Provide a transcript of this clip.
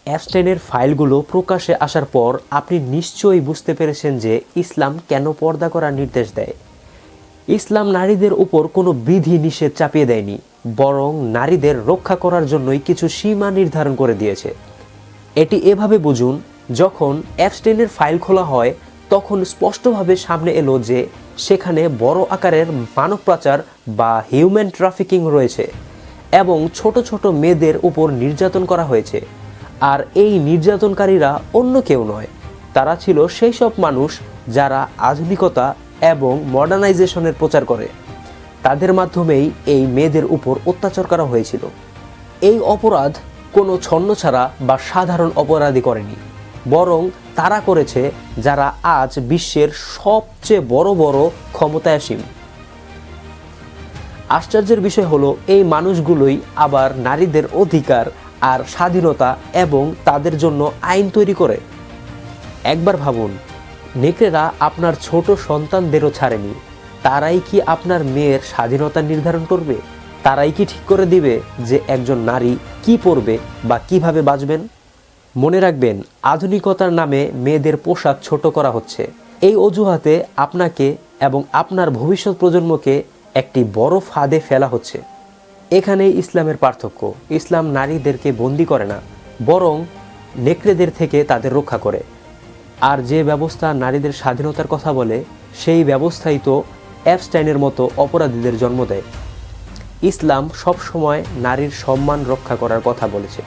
অ্যাপস্টাইনের ফাইলগুলো প্রকাশ্যে আসার পর আপনি নিশ্চয়ই বুঝতে পেরেছেন যে ইসলাম কেন পর্দা করার নির্দেশ দেয়। ইসলাম নারীদের উপর কোনো বিধি নিষেধ চাপিয়ে দেয়নি, বরং নারীদের রক্ষা করার জন্যই কিছু সীমা নির্ধারণ করে দিয়েছে। এটি এভাবে বুঝুন, যখন অ্যাপস্টাইনের ফাইল খোলা হয় তখন স্পষ্টভাবে সামনে এলো যে সেখানে বড় আকারের মানব পাচার বা হিউম্যান ট্রাফিকিং রয়েছে এবং ছোট ছোট মেয়েদের উপর নির্যাতন করা হয়েছে। আর এই নির্যাতনকারীরা অন্য কেউ নয়, তারা ছিল সেই সব মানুষ যারা আধুনিকতা এবং মডার্নাইজেশনের প্রচার করে। তাদের মাধ্যমেই এই মেয়েদের উপর অত্যাচার করা হয়েছিল। এই অপরাধ কোনো ছন্নছাড়া বা সাধারণ অপরাধী করেনি, বরং তারা করেছে যারা আজ বিশ্বের সবচেয়ে বড় বড় ক্ষমতাসীন। আশ্চর্যের বিষয় হলো, এই মানুষগুলোই আবার নারীদের অধিকার আর স্বাধীনতা এবং তাদের জন্য আইন তৈরি করে। একবার ভাবুন, নেকড়েরা আপনার ছোট সন্তানদেরও ছাড়েনি। তারাই কি আপনার মেয়ের স্বাধীনতা নির্ধারণ করবে? তারাই কি ঠিক করে দিবে যে একজন নারী কি পরবে বা কিভাবে বাঁচবেন? মনে রাখবেন, আধুনিকতার নামে মেয়েদের পোশাক ছোট করা হচ্ছে। এই অজুহাতে আপনাকে এবং আপনার ভবিষ্যৎ প্রজন্মকে একটি বড় ফাঁদে ফেলা হচ্ছে। এখানেই ইসলামের পার্থক্য। ইসলাম নারীদেরকে বন্দি করে না, বরং নেকড়েদের থেকে তাদের রক্ষা করে। আর যে ব্যবস্থা নারীদের স্বাধীনতার কথা বলে, সেই ব্যবস্থাই তো অ্যাপস্টাইনের মতো অপরাধীদের জন্ম দেয়। ইসলাম সবসময় নারীর সম্মান রক্ষা করার কথা বলেছে।